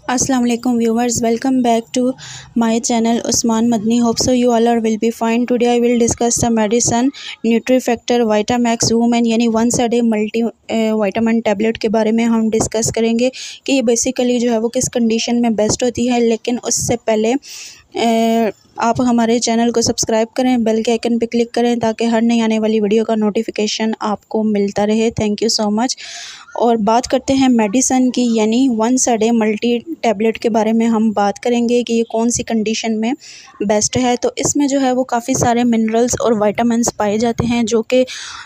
अस्सलाम वालेकुम viewers, welcome back to my channel Usman Madni. Hope so you all are will be fine. Today I will discuss the medicine Nutrifactor Vitamax women यानी once a day multi vitamin tablet के बारे में हम discuss करेंगे कि ये बेसिकली जो है वो किस कंडीशन में बेस्ट होती है। लेकिन उससे पहले आप हमारे चैनल को सब्सक्राइब करें, बेल के आइकन पे क्लिक करें ताकि हर नई आने वाली वीडियो का नोटिफिकेशन आपको मिलता रहे। Thank you so much. और बात करते हैं मेडिसन की, यानी once a day multi tablet के बारे में हम बात करेंगे कि ये कौन सी कंडीशन में बेस्ट है। तो इसमें जो है वो काफ़ी सारे मिनरल्स और विटामिन्स पाए जाते हैं जो कि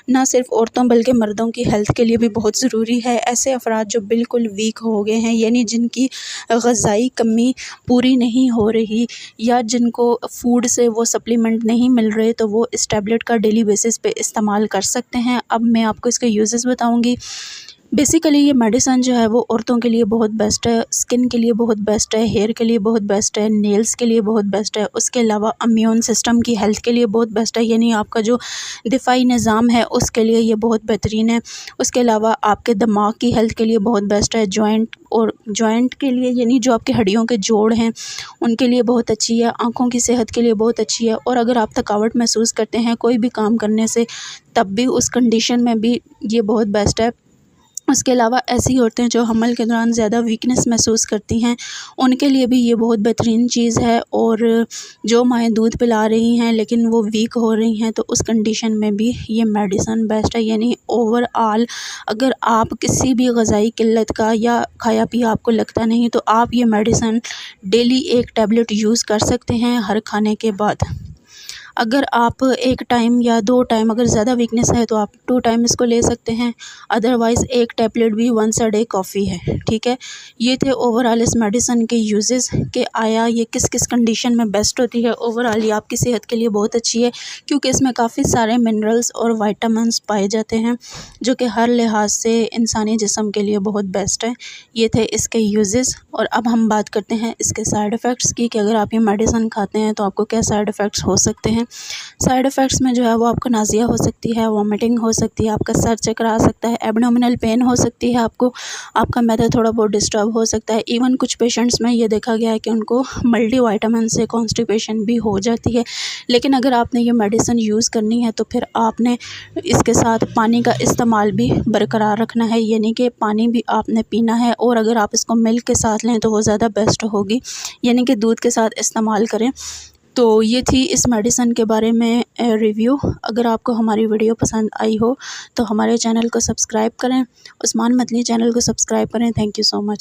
ना सिर्फ औरतों बल्कि मर्दों की हेल्थ के लिए भी बहुत ज़रूरी है। ऐसे अफराद जो बिल्कुल वीक हो गए हैं, यानी जिनकी ग़िज़ाई कमी पूरी नहीं हो रही या जिनको फूड से वो सप्लीमेंट नहीं मिल रहे, तो वो इस टैबलेट का डेली बेसिस पे इस्तेमाल कर सकते हैं। अब मैं आपको इसके यूजेस बताऊंगी। बेसिकली ये मेडिसन जो है वो औरतों के लिए बहुत बेस्ट है, स्किन के लिए बहुत बेस्ट है, हेयर के लिए बहुत बेस्ट है, नेल्स के लिए बहुत बेस्ट है। उसके अलावा इम्यून सिस्टम की हेल्थ के लिए बहुत बेस्ट है, यानी आपका जो दिफाई निज़ाम है उसके लिए ये बहुत बेहतरीन है। उसके अलावा आपके दिमाग की हेल्थ के लिए बहुत बेस्ट है। जॉइंट के लिए, यानी जो आपकी हड्डियों के जोड़ हैं उनके लिए बहुत अच्छी है। आँखों की सेहत के लिए बहुत अच्छी है। और अगर आप थकावट महसूस करते हैं कोई भी काम करने से, तब भी उस कंडीशन में भी ये बहुत बेस्ट है। उसके अलावा ऐसी औरतें जो हमल के दौरान ज़्यादा वीकनेस महसूस करती हैं, उनके लिए भी ये बहुत बेहतरीन चीज़ है। और जो माएँ दूध पिला रही हैं लेकिन वो वीक हो रही हैं, तो उस कंडीशन में भी ये मेडिसन बेस्ट है। यानी ओवरऑल अगर आप किसी भी ग़िज़ाई किल्लत का या खाया पिया आपको लगता नहीं, तो आप ये मेडिसन डेली एक टैबलेट यूज़ कर सकते हैं हर खाने के बाद। अगर आप एक टाइम या 2 टाइम, अगर ज़्यादा वीकनेस है तो आप 2 टाइम इसको ले सकते हैं। अदरवाइज़ एक टैबलेट भी वंस अ डे काफ़ी है, ठीक है। ये थे ओवरऑल इस मेडिसन के यूजेस कि आया ये किस किस कंडीशन में बेस्ट होती है। ओवरऑल ये आपकी सेहत के लिए बहुत अच्छी है क्योंकि इसमें काफ़ी सारे मिनरल्स और विटामिन्स पाए जाते हैं जो कि हर लिहाज से इंसानी जिस्म के लिए बहुत बेस्ट है। ये थे इसके यूजेस। और अब हम बात करते हैं इसके साइड इफ़ेक्ट्स की कि अगर आप ये मेडिसन खाते हैं तो आपको क्या साइड इफ़ेक्ट्स हो सकते हैं। साइड इफ़ेक्ट्स में जो है वो आपको नाज़िया हो सकती है, वॉमिटिंग हो सकती है, आपका सर चकरा सकता है, एब्डोमिनल पेन हो सकती है, आपका मैदा थोड़ा बहुत डिस्टर्ब हो सकता है। इवन कुछ पेशेंट्स में ये देखा गया है कि उनको मल्टीविटामिन से कॉन्स्टिपेशन भी हो जाती है। लेकिन अगर आपने ये मेडिसिन यूज़ करनी है तो फिर आपने इसके साथ पानी का इस्तेमाल भी बरकरार रखना है, यानी कि पानी भी आपने पीना है। और अगर आप इसको मिल्क के साथ लें तो वो ज़्यादा बेस्ट होगी, यानी कि दूध के साथ इस्तेमाल करें। तो ये थी इस मेडिसन के बारे में रिव्यू। अगर आपको हमारी वीडियो पसंद आई हो तो हमारे चैनल को सब्सक्राइब करें, उस्मान मदनी चैनल को सब्सक्राइब करें। Thank you so much.